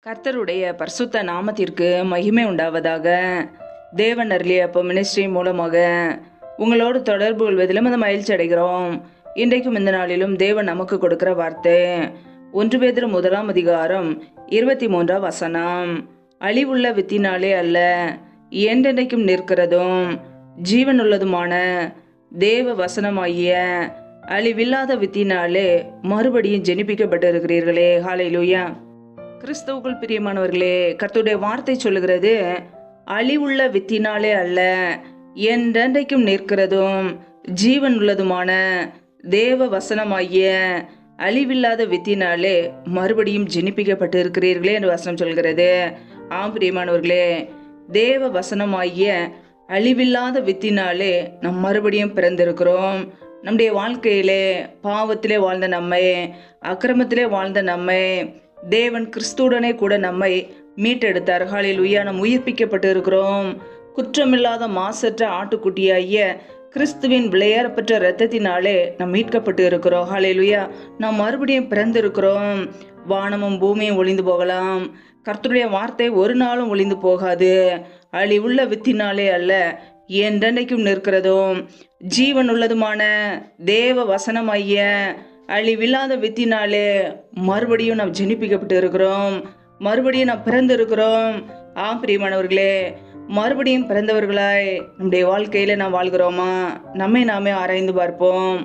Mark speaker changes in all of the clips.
Speaker 1: கர்த்தருடைய பரிசுத்த நாமத்திற்கு மகிமை உண்டாவதாக. தேவன் அருளிய அப்போ மினிஸ்ட்ரி மூலமாக உங்களோடு தொடர்பு கொள்வதிலும் அது மகிழ்ச்சி அடைகிறோம். இன்றைக்கும் இந்த நாளிலும் தேவன் நமக்கு கொடுக்கிற வார்த்தை 1 பேதுரு 1 அதிகாரம் 23 வசனம். அழிவுள்ள வித்தினாலே அல்ல, என்றென்றைக்கும் நிற்கிறதும் ஜீவனுள்ளதுமான தேவ வசனமாகிய அழிவில்லாத வித்தினாலே மறுபடியும் ஜெனிப்பிக்கப்பட்டு இருக்கிறீர்களே. ஹல்லேலூயா. கிறிஸ்துவுக்குள் பிரியமானவர்களே, கர்த்தருடைய வார்த்தை சொல்லுகிறது, அழிவுள்ள வித்தினாலே அல்ல, என்றென்றைக்கும் நிற்கிறதும் ஜீவன் உள்ளதுமான தேவ வசனமாகிய அழிவில்லாத வித்தினாலே மறுபடியும் ஜெனிப்பிக்கப்பட்டு இருக்கிறீர்களே என்று வசனம் சொல்கிறது. ஆம் பிரியமானவர்களே, தேவ வசனமாகிய அழிவில்லாத வித்தினாலே நம் மறுபடியும் பிறந்திருக்கிறோம். நம்முடைய வாழ்க்கையிலே பாவத்திலே வாழ்ந்த நம்மை, அக்கிரமத்திலே வாழ்ந்த நம்மை தேவன் கிறிஸ்துவுடனே கூட நம்மை மீட்டெடுத்தார். ஹல்லேலூயா. நாம் உயிர்ப்பிக்கப்பட்டு இருக்கிறோம். குற்றமில்லாத மாசற்ற ஆட்டுக்குட்டியாகிய கிறிஸ்துவின் விளையாடப்பட்ட இரத்தத்தினாலே நாம் மீட்கப்பட்டு இருக்கிறோம். ஹல்லேலூயா. நாம் மறுபடியும் பிறந்திருக்கிறோம். வானமும் பூமியும் ஒளிந்து போகலாம், கர்த்தருடைய வார்த்தை ஒரு நாளும் ஒளிந்து போகாது. அழிவுள்ள வித்தினாலே அல்ல, என்றென்றைக்கும் நிற்கிறதும் ஜீவன் உள்ளதுமான தேவ வசனமாகிய அழிவில்லாத வித்தினாலே மறுபடியும் நாம் ஜெனிப்பிக்கப்பட்டு இருக்கிறோம். மறுபடியும் நாம் பிறந்திருக்கிறோம். ஆம் பிரியமானவர்களே, மறுபடியும் பிறந்தவர்களாய் நம்முடைய வாழ்க்கையில நாம் வாழ்கிறோமா? நம்மை நாமே ஆராய்ந்து பார்ப்போம்.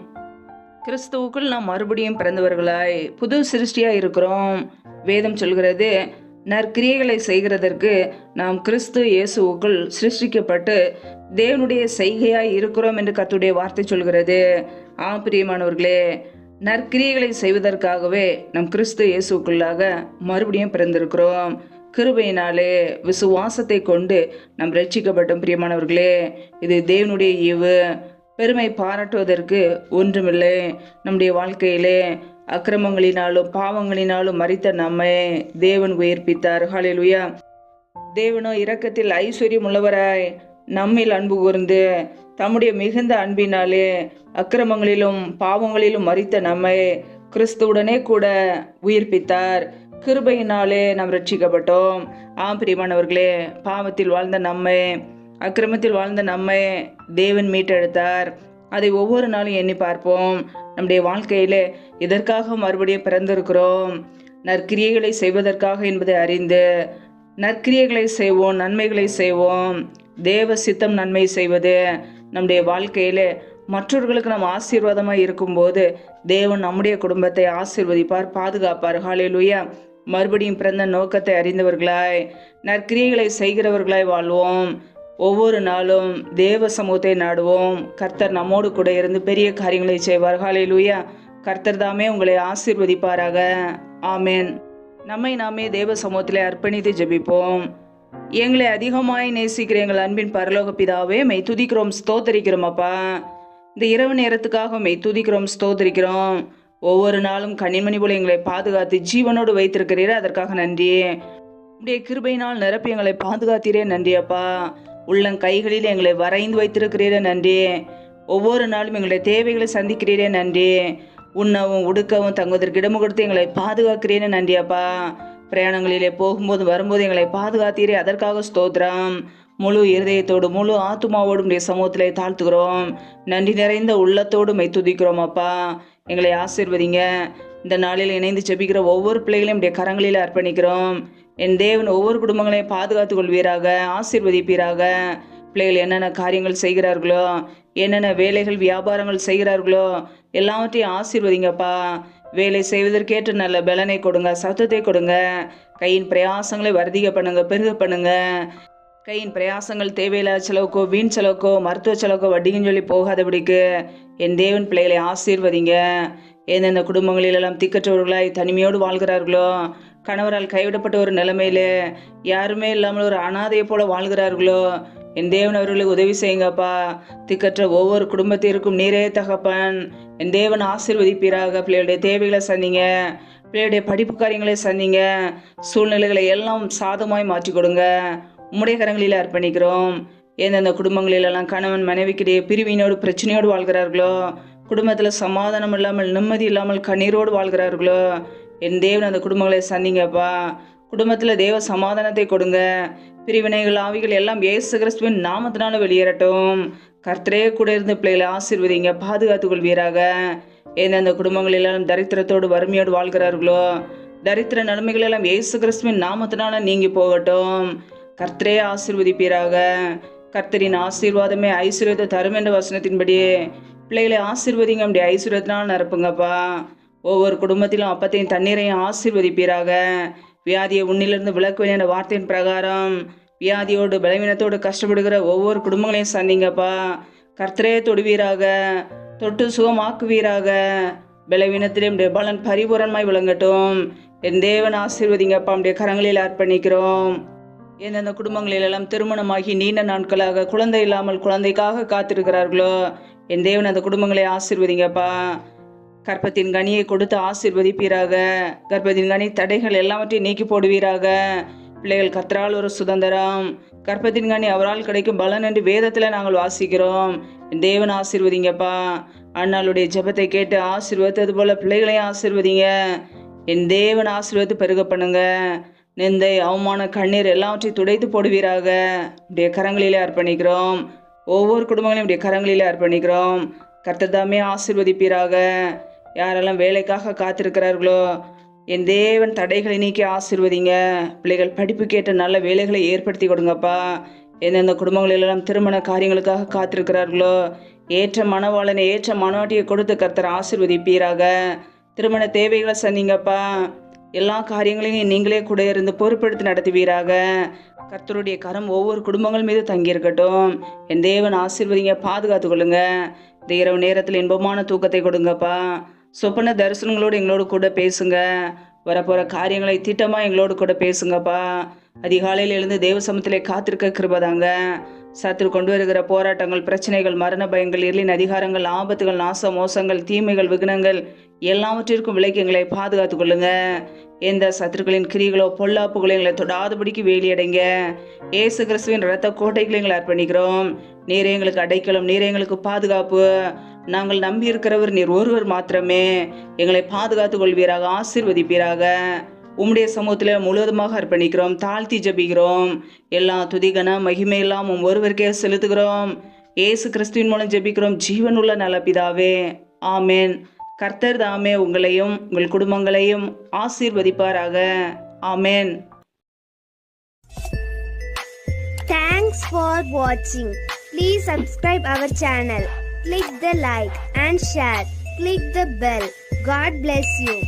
Speaker 1: கிறிஸ்துவுக்குள் நாம் மறுபடியும் பிறந்தவர்களாய் புது சிருஷ்டியாய் இருக்கிறோம். வேதம் சொல்கிறது, நற்கிரியைகளை செய்கிறதற்கு நாம் கிறிஸ்து இயேசுவுக்குள் சிருஷ்டிக்கப்பட்டு தேவனுடைய செய்கையாய் இருக்கிறோம் என்று கர்த்தருடைய வார்த்தை சொல்கிறது. ஆம் பிரியமானவர்களே, நற்கிரியைகளை செய்வதற்காகவே நம் கிறிஸ்து இயேசுக்குள்ளாக மறுபடியும் பிறந்திருக்கிறோம். கிருபையினாலே விசுவாசத்தை கொண்டு நாம் ரட்சிக்கப்பட்டோம். பிரியமானவர்களே, இது தேவனுடைய ஈவு. பெருமை பாராட்டுவதற்கு ஒன்றுமில்லை. நம்முடைய வாழ்க்கையிலே அக்கிரமங்களினாலும் பாவங்களினாலும் மரித்த நம்மை தேவன் உயிர்ப்பித்தார். ஹல்லேலூயா. தேவனோ இரக்கத்தில் ஐஸ்வர்யம் உள்ளவராய் நம்மில் அன்பு கூர்ந்து தம்முடைய மிகுந்த அன்பினாலே அக்கிரமங்களிலும் பாவங்களிலும் மரித்த நம்மை கிறிஸ்துவுடனே கூட உயிர்ப்பித்தார். கிருபையினாலே நாம் ரட்சிக்கப்பட்டோம். ஆம் பிரியமானவர்களே, பாவத்தில் வாழ்ந்த நம்மை, அக்கிரமத்தில் வாழ்ந்த நம்மை தேவன் மீட்டெடுத்தார். அதை ஒவ்வொரு நாளும் எண்ணி பார்ப்போம். நம்முடைய வாழ்க்கையிலே இதற்காக மறுபடியும் பிறந்திருக்கிறோம், நற்கிரியைகளை செய்வதற்காக என்பதை அறிந்து நற்கிரியைகளை செய்வோம், நன்மைகளை செய்வோம். தேவ சித்தம் நன்மை செய்வது. நம்முடைய வாழ்க்கையிலே மற்றவர்களுக்கு நாம் ஆசீர்வாதமாக இருக்கும்போது தேவன் நம்முடைய குடும்பத்தை ஆசீர்வதிப்பார், பாதுகாப்பார். ஹல்லேலூயா. மறுபடியும் பிறந்த நோக்கத்தை அறிந்தவர்களாய் நற்கிரியைகளை செய்கிறவர்களாய் வாழ்வோம். ஒவ்வொரு நாளும் தேவ சமூகத்தை நாடுவோம். கர்த்தர் நம்மோடு கூட இருந்து பெரிய காரியங்களை செய்வார். ஹல்லேலூயா. கர்த்தர் தாமே உங்களை ஆசீர்வதிப்பாராக. ஆமேன். நம்மை நாமே தேவ சமூகத்திலே அர்ப்பணித்து ஜெபிப்போம். எங்களை அதிகமாய் நேசிக்கிற எங்கள் அன்பின் பரலோக பிதாவே, மெய் துதிக்கிறோம், ஸ்தோத்தரிக்கிறோம். அப்பா, இந்த இரவு நேரத்துக்காக மெய் துதிக்கிறோம், ஸ்தோத்தரிக்கிறோம். ஒவ்வொரு நாளும் கண்ணிமணி போல எங்களை பாதுகாத்து ஜீவனோடு வைத்திருக்கிறீரே, அதற்காக நன்றி. உடைய கிருபையினால் நிரப்பி எங்களை பாதுகாத்தீரே, நன்றி அப்பா. உள்ளங்கைகளில் எங்களை வரைந்து வைத்திருக்கிறீரே, நன்றி. ஒவ்வொரு நாளும் எங்களுடைய தேவைகளை சந்திக்கிறீரே, நன்றி. உண்ணவும் உடுக்கவும் தங்குவதற்கு இடமு கொடுத்து எங்களை பாதுகாக்கிறீரே, நன்றி அப்பா. பிரயாணங்களிலே போகும்போது வரும்போது எங்களை பாதுகாத்தீரே, அதற்காக ஸ்தோத்திரம். முழு இருதயத்தோடு முழு ஆத்துமாவோடும் உடைய சமூகத்திலே தாழ்த்துகிறோம். நன்றி நிறைந்த உள்ளத்தோடு மெய் துதிக்கிறோம் அப்பா. எங்களை ஆசீர்வதிங்க. இந்த நாளில் இணைந்து ஜெபிக்கிற ஒவ்வொரு பிள்ளைகளையும் உடைய கரங்களில் அர்ப்பணிக்கிறோம். என் தேவன் ஒவ்வொரு குடும்பங்களையும் பாதுகாத்து கொள்வீராக, ஆசீர்வதிப்பீராக. பிள்ளைகள் என்னென்ன காரியங்கள் செய்கிறார்களோ, என்னென்ன வேலைகள் வியாபாரங்கள் செய்கிறார்களோ எல்லாவற்றையும் ஆசீர்வதிங்கப்பா. வேலை செய்வதற்கேற்ற நல்ல பலனை கொடுங்க, சத்தத்தை கொடுங்க. கையின் பிரயாசங்களை வர்த்திக பண்ணுங்க, பெருக பண்ணுங்க. கையின் பிரயாசங்கள் தேவையில்லாத செலவுக்கோ, வீண் செலவுக்கோ, மருத்துவ செலவுக்கோ, வட்டின்னு சொல்லி போகாதபடிக்கு என் தேவன் பிள்ளைகளை ஆசீர்வதிங்க. எந்தெந்த குடும்பங்களிலெல்லாம் திக்கற்றவர்களாய் தனிமையோடு வாழ்கிறார்களோ, கணவரால் கைவிடப்பட்ட ஒரு நிலைமையில யாருமே இல்லாமல் ஒரு அனாதையை போல வாழ்கிறார்களோ, என் தேவன் அவர்களுக்கு உதவி செய்யுங்கப்பா. திக்கற்ற ஒவ்வொரு குடும்பத்திற்கும் நீரே தகப்பன். என் தேவன் ஆசீர்வதிப்பீராக. பிள்ளைகளுடைய தேவைகளை சந்திங்க, பிள்ளைகளுடைய படிப்பு காரியங்களை சந்திங்க. சூழ்நிலைகளை எல்லாம் சாதமாய் மாற்றி கொடுங்க. உம்முடைய கரங்களில் அர்ப்பணிக்கிறோம். எந்தெந்த குடும்பங்களிலெல்லாம் கணவன் மனைவிக்கிடையே பிரிவினோடு பிரச்சனையோடு வாழ்கிறார்களோ, குடும்பத்தில் சமாதானம் இல்லாமல் நிம்மதி இல்லாமல் கண்ணீரோடு வாழ்கிறார்களோ, என் தேவன் அந்த குடும்பங்களை சந்திங்கப்பா. குடும்பத்தில் தேவ சமாதானத்தை கொடுங்க. பிரிவினைகள் ஆவிகள் எல்லாம் இயேசு கிறிஸ்துவின் நாமத்தினால வெளியேறட்டும். கர்த்தரே கூட இருந்து பிள்ளைகளை ஆசீர்வதிங்க, பாதுகாத்துக் கொள்வீராக. எந்தெந்த குடும்பங்கள் எல்லாம் தரித்திரத்தோடு வறுமையோடு வாழ்கிறார்களோ தரித்திர நிலைமைகள் எல்லாம் இயேசு கிறிஸ்துவின் நாமத்தினால நீங்கி போகட்டும். கர்த்தரே ஆசீர்வதிப்பீராக. கர்த்தரின் ஆசீர்வாதமே ஐஸ்வர்யத்தை தரும் என்ற வசனத்தின்படி பிள்ளைகளை ஆசீர்வதிங்க. அப்படி ஐஸ்வர்யத்தினால் நிரப்புங்கப்பா. ஒவ்வொரு குடும்பத்திலும் அப்பத்தையும் தண்ணீரையும் ஆசீர்வதிப்பீராக. வியாதியை உன்னிலிருந்து விலக்குவேன் என்ற வார்த்தையின் பிரகாரம் வியாதியோடு பலவீனத்தோடு கஷ்டப்படுகிற ஒவ்வொரு குடும்பங்களையும் சந்திங்கப்பா. கர்த்தரே தொடுவீராக, தொட்டு சுகமாக்குவீராக. பலவீனத்திலே பலன் பரிபூரணமாய் விளங்கட்டும். என் தேவன் ஆசீர்வதிங்கப்பா. நம்முடைய கரங்களில் அர்ப்பணிக்கிறோம். எந்தெந்த குடும்பங்களிலெல்லாம் திருமணமாகி நீண்ட நாட்களாக குழந்தை இல்லாமல் குழந்தைக்காக காத்திருக்கிறார்களோ என் தேவன் அந்த குடும்பங்களை ஆசீர்வதிங்கப்பா. கர்ப்பத்தின் கனியை கொடுத்து ஆசீர்வதிப்பீராக. கர்ப்பத்தின் கனி தடைகள் எல்லாவற்றையும் நீக்கி போடுவீராக. பிள்ளைகள் கர்த்தரால் ஒரு சுதந்திரம், கர்ப்பத்தின் கனி அவரால் கிடைக்கும் பலன் என்று வேதத்தில் நாங்கள் வாசிக்கிறோம். என் தேவன் ஆசீர்வதிங்கப்பா. அண்ணாளுடைய ஜெபத்தை கேட்டு ஆசீர்வதித்தது போல பிள்ளைகளையும் ஆசீர்வதிங்க. என் தேவன் ஆசீர்வதித்து பெருக பண்ணுங்க. நிந்தை அவமான கண்ணீர் எல்லாவற்றையும் துடைத்து போடுவீராக. இப்படிய கரங்களிலே அர்ப்பணிக்கிறோம். ஒவ்வொரு குடும்பங்களையும் இப்படிய கரங்களிலே அர்ப்பணிக்கிறோம். கர்த்தர் தாமே ஆசீர்வதிப்பீராக. யாரெல்லாம் வேலைக்காக காத்திருக்கிறார்களோ என் தேவன் தடைகளை நீக்கி ஆசீர்வதிங்க. பிள்ளைகள் படிப்புக்கேற்ற நல்ல வேலைகளை ஏற்படுத்தி கொடுங்கப்பா. எந்தெந்த குடும்பங்களெல்லாம் திருமண காரியங்களுக்காக காத்திருக்கிறார்களோ ஏற்ற மணவாளனை ஏற்ற மணவாட்டியை கொடுத்து கர்த்தர் ஆசீர்வதிப்பீராக. திருமண தேவைகளை சந்திங்கப்பா. எல்லா காரியங்களையும் நீங்களே கூட இருந்து பொறுப்பெடுத்து நடத்துவீராக. கர்த்தருடைய கரம் ஒவ்வொரு குடும்பங்கள் மீது தங்கியிருக்கட்டும். என் தேவன் ஆசீர்வதிங்க, பாதுகாத்து கொள்ளுங்க. இந்த இரவு நேரத்தில் இன்பமான தூக்கத்தை கொடுங்கப்பா. சொப்பன தரிசனங்களோடு எங்களோடு கூட பேசுங்க. வரப்போகிற காரியங்களை திட்டமாக எங்களோடு கூட பேசுங்கப்பா. அதிகாலையில் எழுந்து தேவ சமூகத்திலே காத்திருக்க கிருபதாங்க. சத்துரு கொண்டு வருகிற போராட்டங்கள், பிரச்சனைகள், மரண பயங்கள், இருளின் அதிகாரங்கள், ஆபத்துகள், நாச மோசங்கள், தீமைகள், விக்னங்கள் எல்லாவற்றிற்கும் விலைக்கு எங்களை பாதுகாத்து கொள்ளுங்க. எந்த சத்துருக்களின் கிரிகளோ பொல்லாப்புகளோ எங்களை தொடாதபடிக்கு வேலியடைங்க. இயேசு கிறிஸ்துவின் இரத்த கோட்டைகளை எங்களை அர்ப்பணிக்கிறோம். நீரே எங்களுக்கு அடைக்கலம், நீரே எங்களுக்கு பாதுகாப்பு. நாங்கள் நம்பி இருக்கிறவர் நீர் ஒருவர் மாத்திரமே. எங்களை பாதுகாத்துக் கொள்வீராக, ஆசீர்வதிப்பீராக. உம்முடைய சமூகத்தில் முழுவதுமாக அர்ப்பணிக்கிறோம், தாழ்த்தி ஜெபிக்கிறோம். எல்லா துதிகன மகிமை எல்லாம் ஒருவருக்கே செலுத்துகிறோம். இயேசு கிறிஸ்துவின் மூலம் ஜெபிக்கிறோம் ஜீவனுள்ள நல்ல பிதாவே, ஆமேன். கர்த்தர் தாமே உங்களையும் உங்கள் குடும்பங்களையும் ஆசீர்வதிப்பாராக. ஆமேன்.
Speaker 2: Thanks for watching. Please subscribe our channel. Click the like and share. Click the bell. God bless you.